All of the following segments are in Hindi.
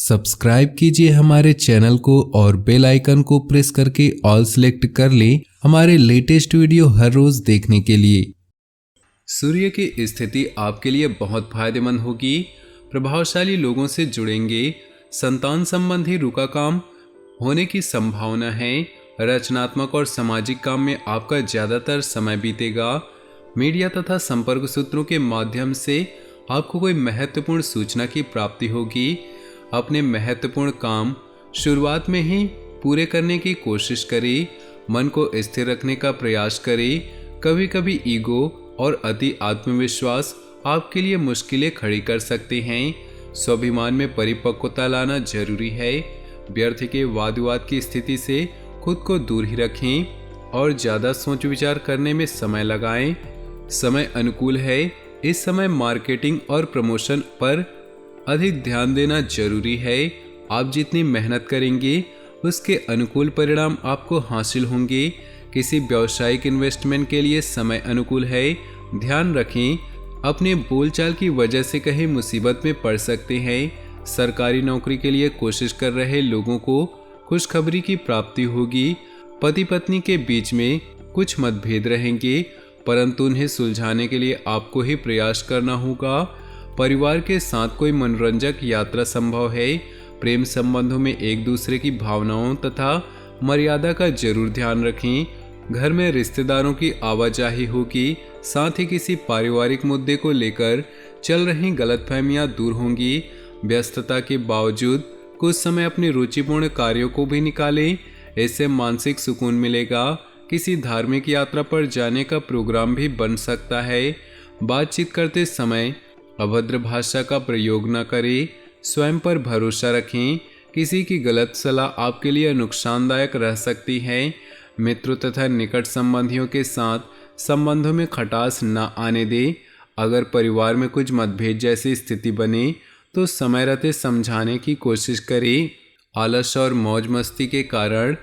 सब्सक्राइब कीजिए हमारे चैनल को और बेल आइकन को प्रेस करके ऑल सेलेक्ट कर लें हमारे लेटेस्ट वीडियो हर रोज देखने के लिए। सूर्य की स्थिति आपके लिए बहुत फायदेमंद होगी। प्रभावशाली लोगों से जुड़ेंगे। संतान संबंधी रुका काम होने की संभावना है। रचनात्मक और सामाजिक काम में आपका ज्यादातर समय बीतेगा। मीडिया तथा संपर्क सूत्रों के माध्यम से आपको कोई महत्वपूर्ण सूचना की प्राप्ति होगी। अपने महत्वपूर्ण काम शुरुआत में ही पूरे करने की कोशिश करें। मन को स्थिर रखने का प्रयास करें। कभी कभी ईगो और अति आत्मविश्वास आपके लिए मुश्किलें खड़ी कर सकते हैं। स्वाभिमान में परिपक्वता लाना जरूरी है। व्यर्थ के वाद विवाद की स्थिति से खुद को दूर ही रखें और ज़्यादा सोच विचार करने में समय लगाएं। समय अनुकूल है। इस समय मार्केटिंग और प्रमोशन पर अधिक ध्यान देना जरूरी है। आप जितनी मेहनत करेंगे उसके अनुकूल परिणाम आपको हासिल होंगे। किसी व्यावसायिक इन्वेस्टमेंट के लिए समय अनुकूल है। ध्यान रखें, अपने बोलचाल की वजह से कहीं मुसीबत में पड़ सकते हैं। सरकारी नौकरी के लिए कोशिश कर रहे लोगों को खुशखबरी की प्राप्ति होगी। पति पत्नी के बीच में कुछ मतभेद रहेंगे, परंतु उन्हें सुलझाने के लिए आपको ही प्रयास करना होगा। परिवार के साथ कोई मनोरंजक यात्रा संभव है। प्रेम संबंधों में एक दूसरे की भावनाओं तथा मर्यादा का जरूर ध्यान रखें। घर में रिश्तेदारों की आवाजाही होगी। साथ ही किसी पारिवारिक मुद्दे को लेकर चल रही गलतफहमियां दूर होंगी। व्यस्तता के बावजूद कुछ समय अपने रुचिपूर्ण कार्यों को भी निकालें। इससे मानसिक सुकून मिलेगा। किसी धार्मिक यात्रा पर जाने का प्रोग्राम भी बन सकता है। बातचीत करते समय अभद्र भाषा का प्रयोग न करें। स्वयं पर भरोसा रखें। किसी की गलत सलाह आपके लिए नुकसानदायक रह सकती है। मित्रों तथा निकट संबंधियों के साथ संबंधों में खटास न आने दें। अगर परिवार में कुछ मतभेद जैसी स्थिति बने तो समय रहते समझाने की कोशिश करें। आलस और मौज मस्ती के कारण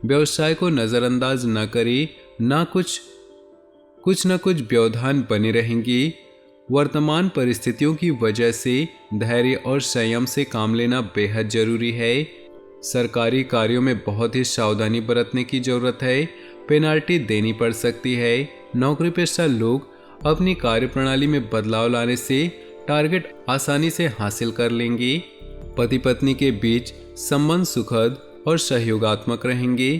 व्यवसाय को नज़रअंदाज न करें। कुछ न कुछ व्यवधान बने रहेंगे। वर्तमान परिस्थितियों की वजह से धैर्य और संयम से काम लेना बेहद जरूरी है। सरकारी कार्यों में बहुत ही सावधानी बरतने की जरूरत है। पेनाल्टी देनी पड़ सकती है। नौकरी पेशा लोग अपनी कार्यप्रणाली में बदलाव लाने से टारगेट आसानी से हासिल कर लेंगे। पति पत्नी के बीच संबंध सुखद और सहयोगात्मक रहेंगे।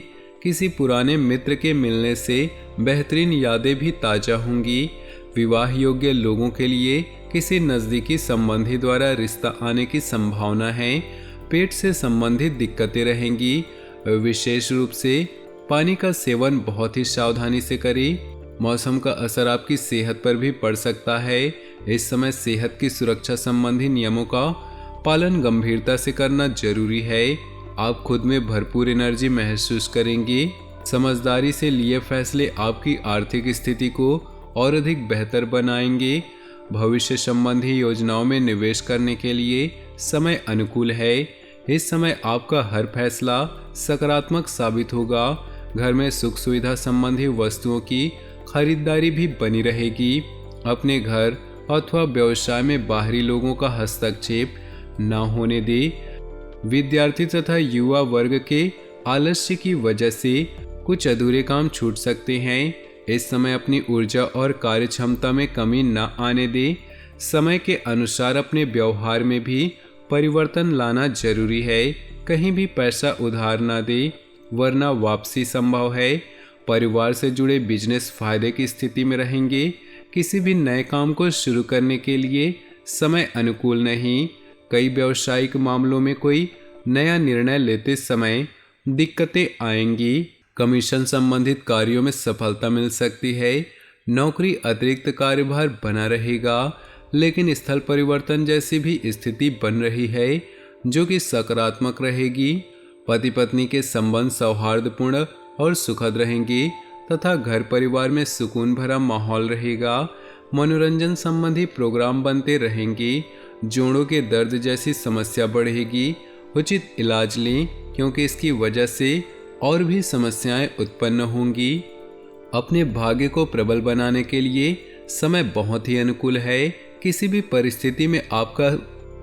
किसी पुराने मित्र के मिलने से बेहतरीन यादें भी ताज़ा होंगी। विवाह योग्य लोगों के लिए किसी नज़दीकी संबंधी द्वारा रिश्ता आने की संभावना है। पेट से संबंधित दिक्कतें रहेंगी। विशेष रूप से पानी का सेवन बहुत ही सावधानी से करें। मौसम का असर आपकी सेहत पर भी पड़ सकता है। इस समय सेहत की सुरक्षा संबंधी नियमों का पालन गंभीरता से करना जरूरी है। आप खुद में भरपूर एनर्जी महसूस करेंगे। समझदारी से लिए फैसले आपकी आर्थिक स्थिति को और अधिक बेहतर बनाएंगे। भविष्य संबंधी योजनाओं में निवेश करने के लिए समय अनुकूल है। इस समय आपका हर फैसला सकारात्मक साबित होगा। घर में सुख सुविधा संबंधी वस्तुओं की खरीदारी भी बनी रहेगी। अपने घर अथवा व्यवसाय में बाहरी लोगों का हस्तक्षेप न होने दें। विद्यार्थी तथा युवा वर्ग के आलस्य की वजह से कुछ अधूरे काम छूट सकते हैं। इस समय अपनी ऊर्जा और कार्य क्षमता में कमी न आने दें। समय के अनुसार अपने व्यवहार में भी परिवर्तन लाना जरूरी है। कहीं भी पैसा उधार न दें, वरना वापसी संभव है। परिवार से जुड़े बिजनेस फायदे की स्थिति में रहेंगे। किसी भी नए काम को शुरू करने के लिए समय अनुकूल नहीं। कई व्यावसायिक मामलों में कोई नया निर्णय लेते समय दिक्कतें आएंगी। कमीशन संबंधित कार्यों में सफलता मिल सकती है। नौकरी अतिरिक्त कार्यभार बना रहेगा, लेकिन स्थल परिवर्तन जैसी भी स्थिति बन रही है जो कि सकारात्मक रहेगी। पति पत्नी के संबंध सौहार्दपूर्ण और सुखद रहेंगे तथा घर परिवार में सुकून भरा माहौल रहेगा। मनोरंजन संबंधी प्रोग्राम बनते रहेंगे। जोड़ों के दर्द जैसी समस्या बढ़ेगी। उचित इलाज लें, क्योंकि इसकी वजह से और भी समस्याएं उत्पन्न होंगी। अपने भाग्य को प्रबल बनाने के लिए समय बहुत ही अनुकूल है। किसी भी परिस्थिति में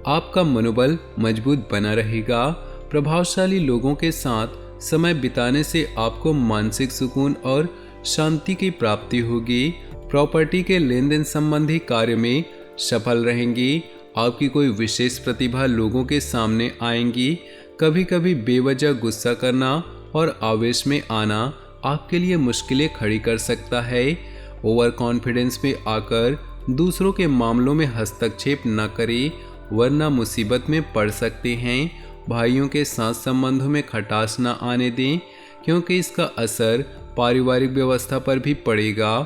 आपका मनोबल मजबूत बना रहेगा। प्रभावशाली लोगों के साथ समय बिताने से आपको मानसिक सुकून और शांति की प्राप्ति होगी। प्रॉपर्टी के लेन देन संबंधी कार्य में सफल रहेंगी। आपकी कोई विशेष प्रतिभा लोगों के सामने आएंगी। कभी कभी बेवजह गुस्सा करना और आवेश में आना आपके लिए मुश्किलें खड़ी कर सकता है। ओवर कॉन्फिडेंस में आकर दूसरों के मामलों में हस्तक्षेप न करें, वरना मुसीबत में पड़ सकते हैं। भाइयों के साथ संबंधों में खटास न आने दें, क्योंकि इसका असर पारिवारिक व्यवस्था पर भी पड़ेगा।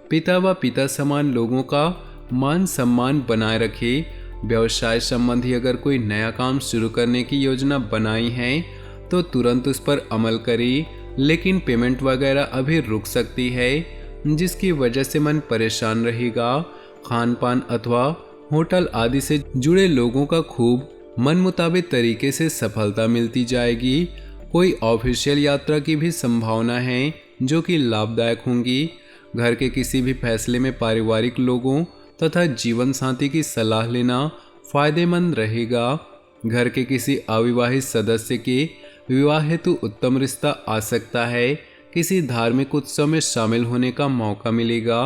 पिता व पिता समान लोगों का मान सम्मान बनाए रखें। व्यवसाय संबंधी अगर कोई नया काम शुरू करने की योजना बनाई है तो तुरंत उस पर अमल करें, लेकिन पेमेंट वगैरह अभी रुक सकती है, जिसकी वजह से मन परेशान रहेगा। खान पान अथवा होटल आदि से जुड़े लोगों का खूब मन मुताबिक तरीके से सफलता मिलती जाएगी। कोई ऑफिशियल यात्रा की भी संभावना है जो कि लाभदायक होंगी। घर के किसी भी फैसले में पारिवारिक लोगों तथा जीवन साथी की सलाह लेना फायदेमंद रहेगा। घर के किसी अविवाहित सदस्य के विवाह हेतु उत्तम रिश्ता आ सकता है। किसी धार्मिक उत्सव में शामिल होने का मौका मिलेगा।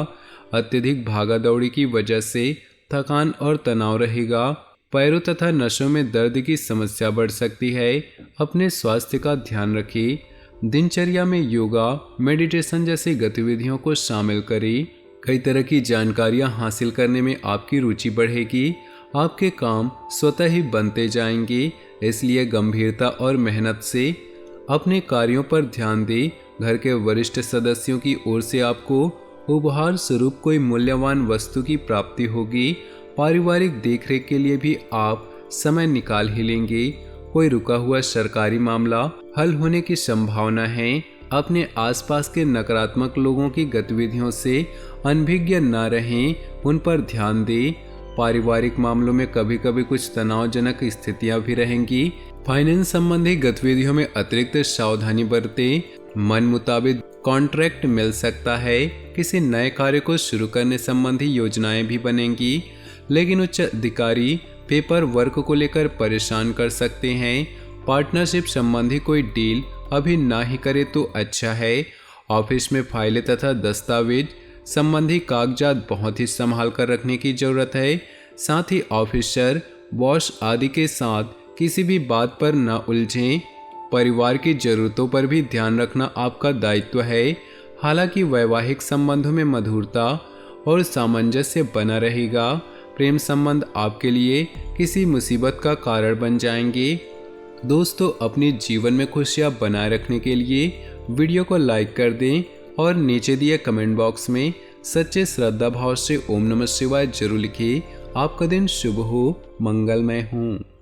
अत्यधिक भागा दौड़ी की वजह से थकान और तनाव रहेगा। पैरों तथा नसों में दर्द की समस्या बढ़ सकती है। अपने स्वास्थ्य का ध्यान रखें। दिनचर्या में योगा, मेडिटेशन जैसी गतिविधियों को शामिल करें। कई तरह की जानकारियां हासिल करने में आपकी रुचि बढ़ेगी। आपके काम स्वतः ही बनते जाएंगे, इसलिए गंभीरता और मेहनत से अपने कार्यों पर ध्यान दें। घर के वरिष्ठ सदस्यों की ओर से आपको उपहार स्वरूप कोई मूल्यवान वस्तु की प्राप्ति होगी। पारिवारिक देखरेख के लिए भी आप समय निकाल ही लेंगे। कोई रुका हुआ सरकारी मामला हल होने की संभावना है। अपने आसपास के नकारात्मक लोगों की गतिविधियों से अनभिज्ञ न रहें, उन पर ध्यान दें। पारिवारिक मामलों में कभी कभी कुछ तनावजनक स्थितियां भी रहेंगी। फाइनेंस संबंधी गतिविधियों में अतिरिक्त सावधानी बरतें। मन मुताबिक कॉन्ट्रैक्ट मिल सकता है। किसी नए कार्य को शुरू करने संबंधी योजनाएं भी बनेंगी, लेकिन उच्च अधिकारी पेपर वर्क को लेकर परेशान कर सकते हैं। पार्टनरशिप संबंधी कोई डील अभी ना ही करे तो अच्छा है। ऑफिस में फाइलें तथा दस्तावेज संबंधी कागजात बहुत ही संभाल कर रखने की जरूरत है। साथ ही ऑफिसर, बॉस आदि के साथ किसी भी बात पर न उलझें। परिवार की जरूरतों पर भी ध्यान रखना आपका दायित्व है। हालांकि वैवाहिक संबंधों में मधुरता और सामंजस्य बना रहेगा। प्रेम संबंध आपके लिए किसी मुसीबत का कारण बन जाएंगे। दोस्तों, अपने जीवन में खुशियां बनाए रखने के लिए वीडियो को लाइक कर दें और नीचे दिए कमेंट बॉक्स में सच्चे श्रद्धा भाव से ओम नमः शिवाय जरूर लिखिए। आपका दिन शुभ हो, मंगलमय हो।